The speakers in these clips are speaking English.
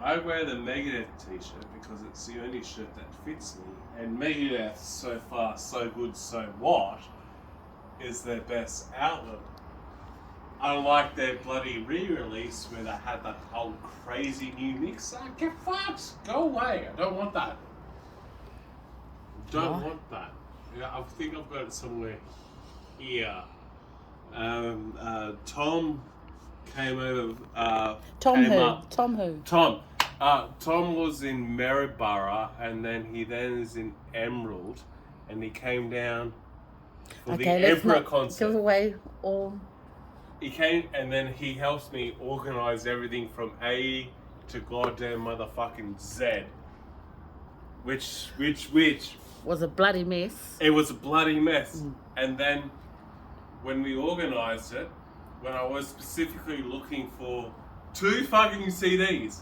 I wear the Megadeth t-shirt because it's the only shirt that fits me. And Megadeth, so far, so good, so what, is their best album. Unlike their bloody re-release where they had that whole crazy new mix. Get fucked! Go away! I don't want that. Don't want that. Yeah, I think I've got it somewhere here. Tom came over. Tom came who? Up. Tom who? Tom. Tom was in Maryborough, and then he is in Emerald, and he came down for the Emperor concert. Give away all. He came, and then he helps me organise everything from A to goddamn motherfucking Z. Which Was a bloody mess. it was a bloody mess. And then when we organised it, when I was specifically looking for 2 fucking CDs,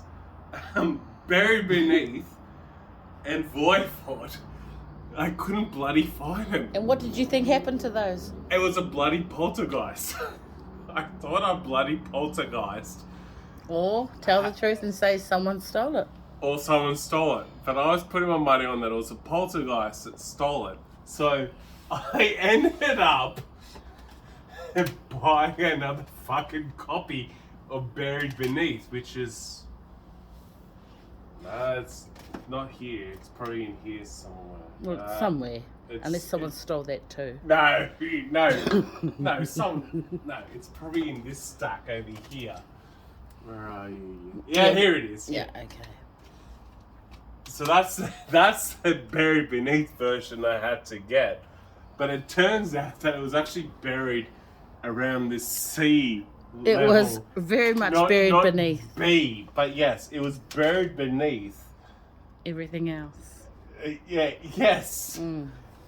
Buried Beneath and Voivod, I couldn't bloody find them. And what did you think happened to those? It was a bloody poltergeist. I thought I bloody poltergeist. Or tell the truth and say someone stole it. Or someone stole it. But I was putting my money on that it was a poltergeist that stole it. So I ended up buying another fucking copy of Buried Beneath, which is... No, it's not here. It's probably in here somewhere. Well, somewhere. Unless someone stole that too. No, it's probably in this stack over here. Where are you? Yeah, here it is. Yeah, okay. So that's the Buried Beneath version I had to get. But it turns out that it was actually buried around this sea level. It was very much buried not beneath. B, but yes, it was buried beneath. Everything else. Yes.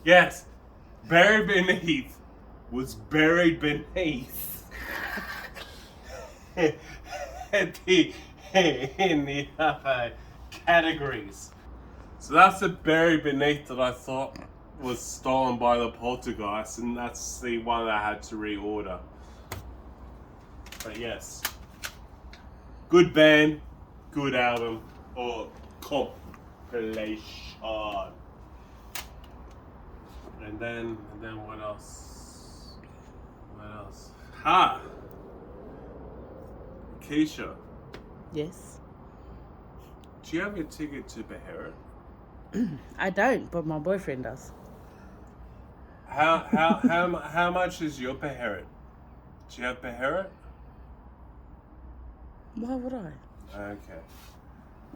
Yes. Buried Beneath was buried beneath. in the categories. So that's the Buried Beneath that I thought was stolen by the Poltergeist, and that's the one that I had to reorder. But yes, good band, good album, or compilation. And then what else? Keisha. Yes. Do you have a ticket to Beherit? I don't, but my boyfriend does. How much is your Beherit? Do you have Beherit? Why would I? Okay.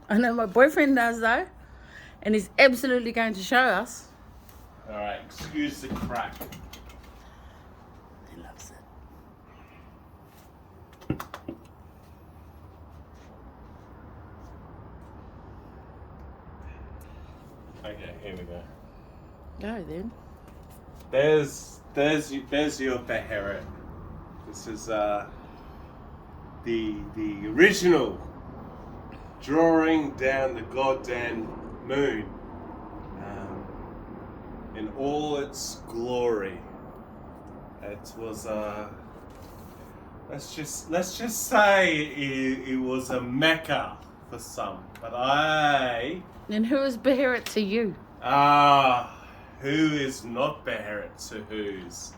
I know my boyfriend does though, and he's absolutely going to show us. All right. Excuse the crack. He loves it. Okay, here we go. Go then. There's your Beherit. This is the original drawing down the goddamn moon in all its glory. It was let's just say it was a mecca for some, but And who is Beherit to you? who is not Beherit to whose?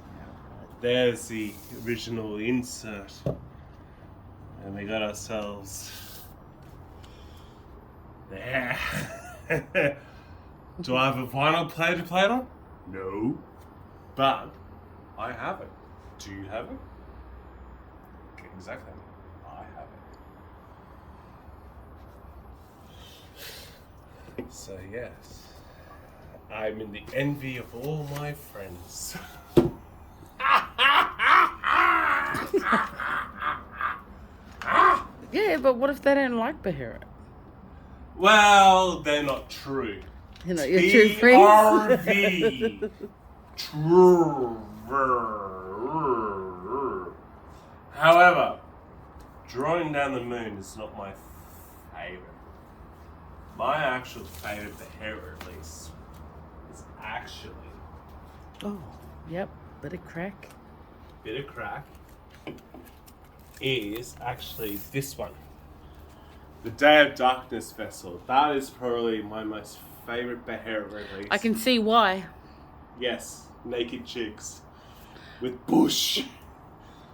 There's the original insert. And we got ourselves there. Do I have a vinyl player to play it on? No. But I have it. Do you have it? Exactly. I have it. So yes. I'm in the envy of all my friends. Yeah, but what if they don't like Beherit? Well, they're not true. You know, your true friends. TRV. True. However, Drawing Down the Moon is not my favorite. My actual favorite Beherit release is actually Oh, yep, bit of crack. is actually this one. The Day of Darkness Vessel. That is probably my most favourite Beherit release. I can see why. Yes, naked chicks with bush.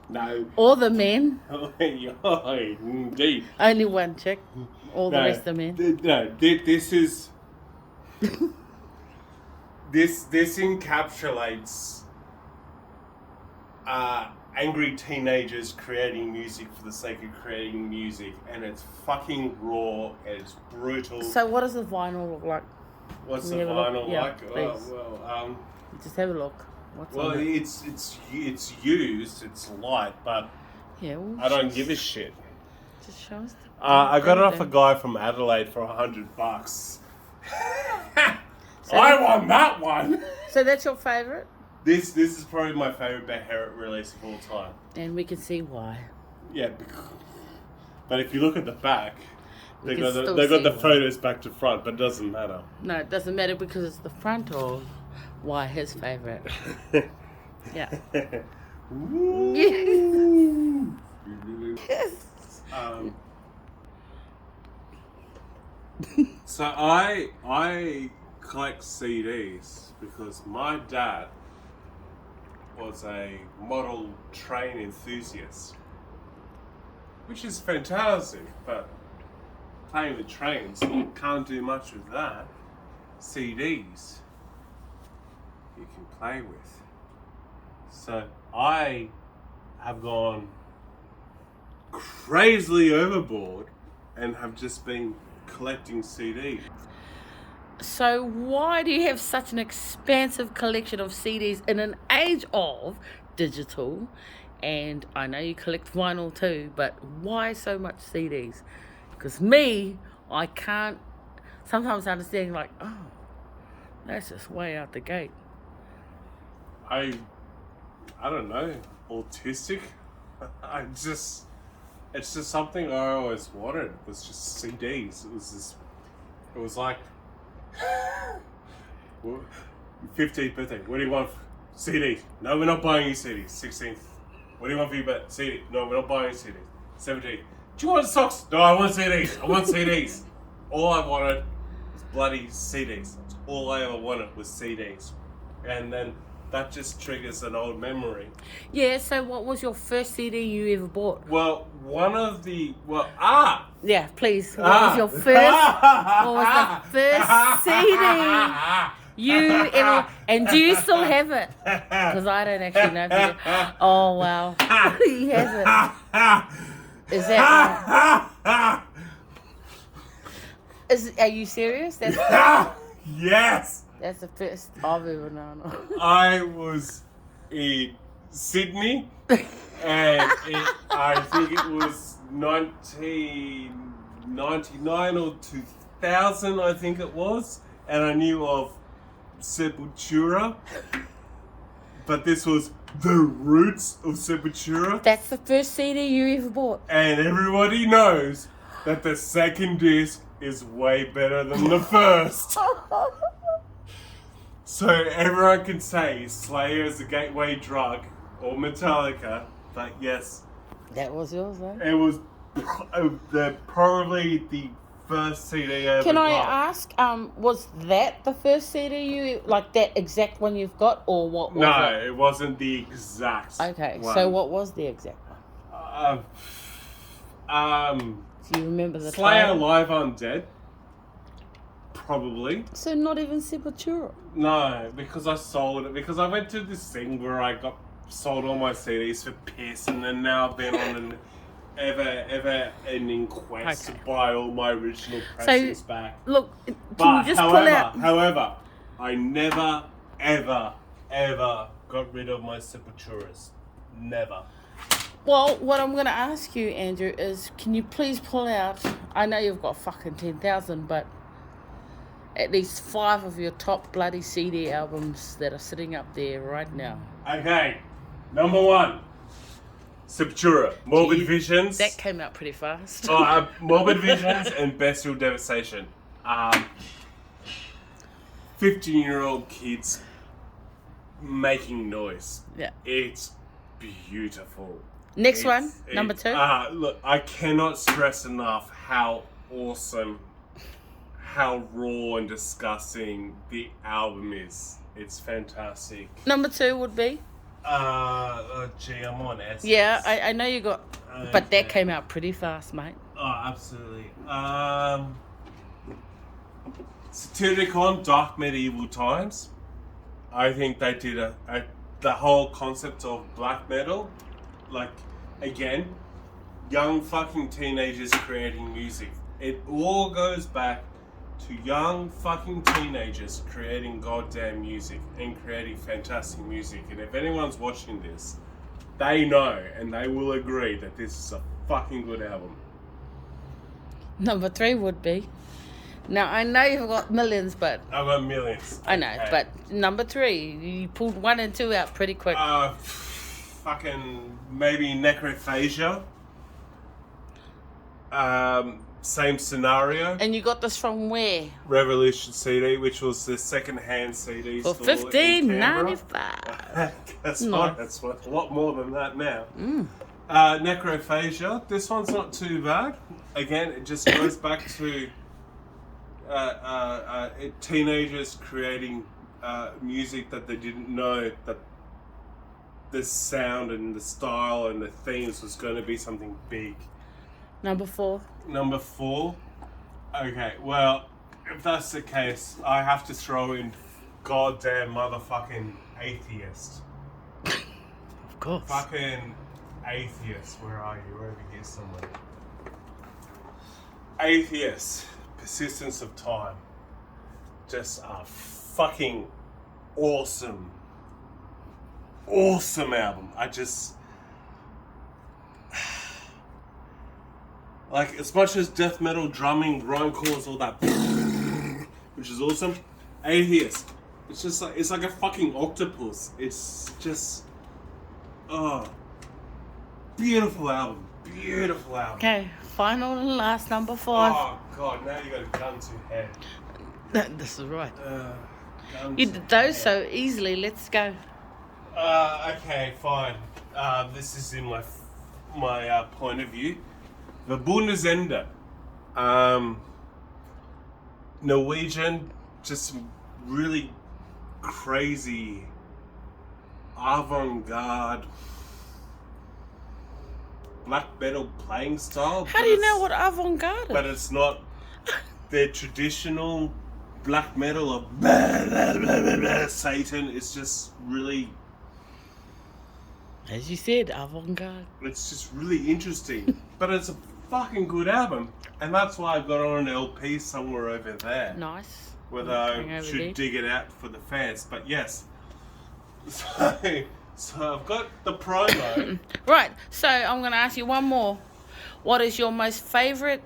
No. All the men. Indeed. Only one chick. All the rest of men. This is... This encapsulates angry teenagers creating music for the sake of creating music, and it's fucking raw, and it's brutal. So what does the vinyl look like? What's the Can we have a vinyl look? Yeah, like? please. Just have a look. What's on it? it's used, it's light, but Yeah, well, I don't give a shit. just show us. I got it off a guy from Adelaide for $100. So- I won that one. So that's your favourite? This is probably my favourite Beherit release of all time. And we can see why. Yeah, but if you look at the back, We they can got still the see why. photos back to front, but it doesn't matter. No, it doesn't matter because it's the front or why his favourite. Yeah. Woo! Yes. So I collect CDs because my dad was a model train enthusiast, which is fantastic, but playing with trains, can't do much with that. CDs you can play with. So I have gone crazily overboard and have just been collecting CDs. So why do you have such an expansive collection of CDs in an age of digital? And I know you collect vinyl too, but why so much CDs? Because me, I can't sometimes understand like, oh, that's just way out the gate. I don't know, autistic. It's just something I always wanted. Was just CDs. It was like 15th birthday. What do you want? CDs. No, we're not buying you CDs. 16th. What do you want for your birthday? CD. No, we're not buying you CDs. 17th. Do you want socks? No, I want CDs. I want CDs. All I wanted was bloody CDs. That's all I ever wanted was CDs. And then that just triggers an old memory. Yeah, so what was your first CD you ever bought? Well, Yeah, please. What was your first? What was the first CD you ever? And do you still have it? Because I don't actually know. If you, oh wow, he has it. Is that? Are you serious? That's Yes. that's the first I've ever known. I was in Sydney, and I think it was 1999 or 2000, I think it was, and I knew of Sepultura, but this was the roots of Sepultura, That's the first CD you ever bought. and everybody knows that the second disc is way better than the first. So everyone can say Slayer is a gateway drug or Metallica, but yes, That was yours, though. it was probably the first CD I ever Can I got. ask, was that the first CD you, like that exact one you've got, or what was No, it? it wasn't the exact Okay, one. so what was the exact one? Do you remember the Slayer title? Live Undead. Probably. So not even Sepultura. No, because I sold it. Because I went to this thing where I got sold all my CDs for piss, and then now I've been on an ever-ending quest Okay. to buy all my original pressings back. Look, can But you just pull out? however, I never, ever got rid of my Sepulturas. Never. Well, what I'm going to ask you, Andrew, is can you please pull out? I know you've got fucking 10,000, but at least 5 of your top bloody CD albums that are sitting up there right now. Okay, number 1, Sepultura, Morbid Gee, Visions. That came out pretty fast. Morbid Visions and Bestial Devastation. 15-year-old kids making noise. Yeah. It's beautiful. Next one, number 2. Look, I cannot stress enough how awesome how raw and disgusting the album is. It's fantastic. Number 2 would be? Gee, I'm on Essence. Yeah, I know you got... Okay. But that came out pretty fast, mate. Oh, absolutely. Satyricon, Dark Medieval Times. I think they did the whole concept of black metal. Like, again, young fucking teenagers creating music. It all goes back to young fucking teenagers creating goddamn music and creating fantastic music. And if anyone's watching this, they know and they will agree that this is a fucking good album. Number 3 would be... Now, I know you've got millions, but... I've got millions. I know, Okay. but number 3, you pulled 1 and 2 out pretty quick. Fucking maybe Necrophagia. Same scenario. And you got this from where? Revolution CD, which was the second-hand CD For store in Canberra. $15.95. Guess No. what? That's worth a lot more than that now. Necrophagia. This one's not too bad. Again, it just goes back to teenagers creating music that they didn't know that the sound and the style and the themes was going to be something big. Number 4. Number 4. Okay, well, if that's the case, I have to throw in goddamn motherfucking Atheist. Of course. Fucking Atheist. Where are you? We're over here somewhere. Atheist. Persistence of Time. Just a fucking awesome album. I just... Like, as much as death metal, drumming, grindcore, all that, which is awesome, Atheist, it's just like, it's like a fucking octopus. It's just, beautiful album. Beautiful album. Okay, final and last, number 5. Oh, God, now you got a gun to head. This is right. Gun You to did those head. so easily. Let's go. Okay, fine. This is in my point of view. The Bundesende. Norwegian, just really crazy, avant-garde, black metal playing style. How do you know what avant-garde But is? it's not their traditional black metal of blah, blah, blah, blah, blah, Satan. It's just really... As you said, avant-garde. It's just really interesting. But it's a fucking good album. And that's why I've got it on an LP somewhere over there. Nice. Whether Hang I over should there. dig it out for the fans. But yes. So I've got the promo. Right, so I'm going to ask you one more. What is your most favourite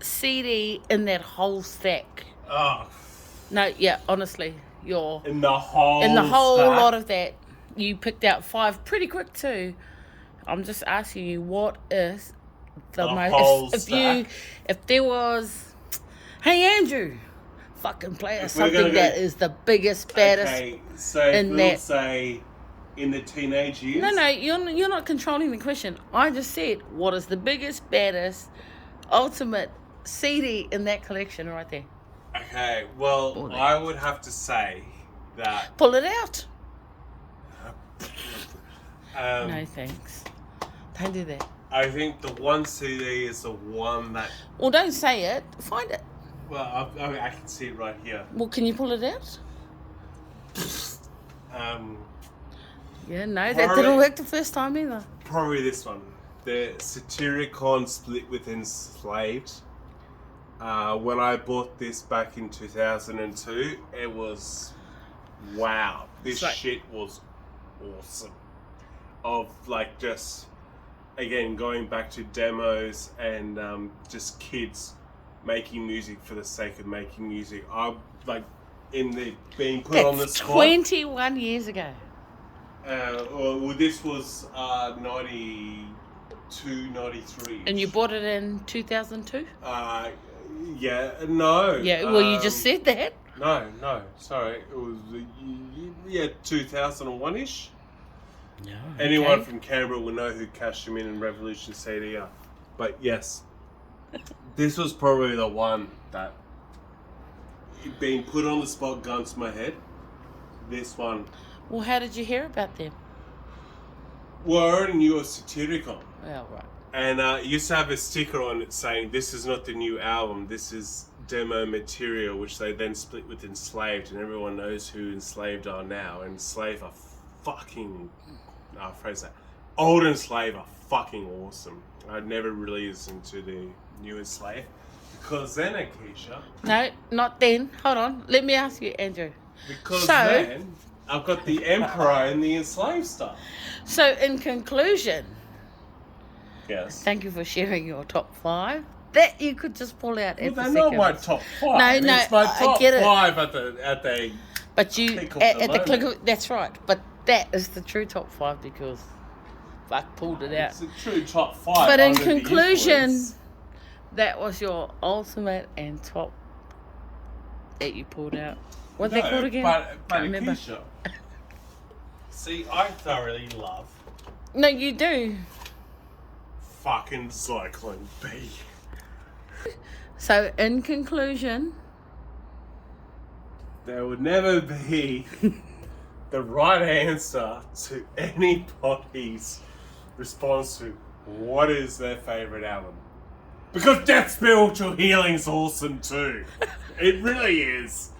CD in that whole stack? Oh, No, yeah, honestly, in the whole stack. lot of that. You picked out 5 pretty quick too. I'm just asking you, what is the whole most... stack? If there was... Hey, Andrew, fucking play us If we're gonna something that go- is the biggest, baddest... Okay, so in we'll that- say in the teenage years. No, you're not controlling the question. I just said, what is the biggest, baddest, ultimate CD in that collection right there? Okay, well, Or that. I would have to say that Pull it out. No, um, thanks. Don't do that. I think the one CD is the one that, Well, don't say it. Find it. well, I can see it right here. Well, can you pull it out? Yeah, no, that Probably- didn't work the first time either. Probably this one. The Satyricon Split with Enslaved. When I bought this back in 2002, it was, wow, this It's like- shit was awesome. Of like just, again, going back to demos and just kids making music for the sake of making music. I like in the being put on the That's spot. 21 years ago. Well, this was 92, 93. And you bought it in 2002? Yeah, no. Yeah, well, you just said that. No, sorry. It was, 2001-ish. No. Anyone from Canberra will know who Cash Them In and Revolution CD are. But yes, This was probably the one that, being put on the spot, gun to my head. This one. Well, how did you hear about them? Well, I already knew it was Satyricon. Oh, right. And it used to have a sticker on it saying, "This is not the new album, this is demo material," which they then split with Enslaved, and everyone knows who Enslaved are now. Enslaved are fucking, I'll phrase that, old Enslaved are fucking awesome. I'd never really listened to the new Enslaved, because then, Akeisha... No, not then. Hold on. Let me ask you, Andrew. Because then, I've got the Emperor and the Enslaved stuff. So, in conclusion... Yes. Thank you for sharing your top 5. That you could just pull out every Well, they're not my top 5. No, it's my top I get it. 5 at the But you click of at the the click moment. of, that's right. But that is the true top 5 because I pulled it out. It's a true top 5. But in under the conclusion, influence. that was your ultimate and top that you pulled out. What they called again? But Can't remember. Akeisha, see, I thoroughly love No, you do. fucking Cyclone B. So in conclusion, There would never be the right answer to anybody's response to what is their favourite album. Because Death Spiritual Healing's awesome too. It really is.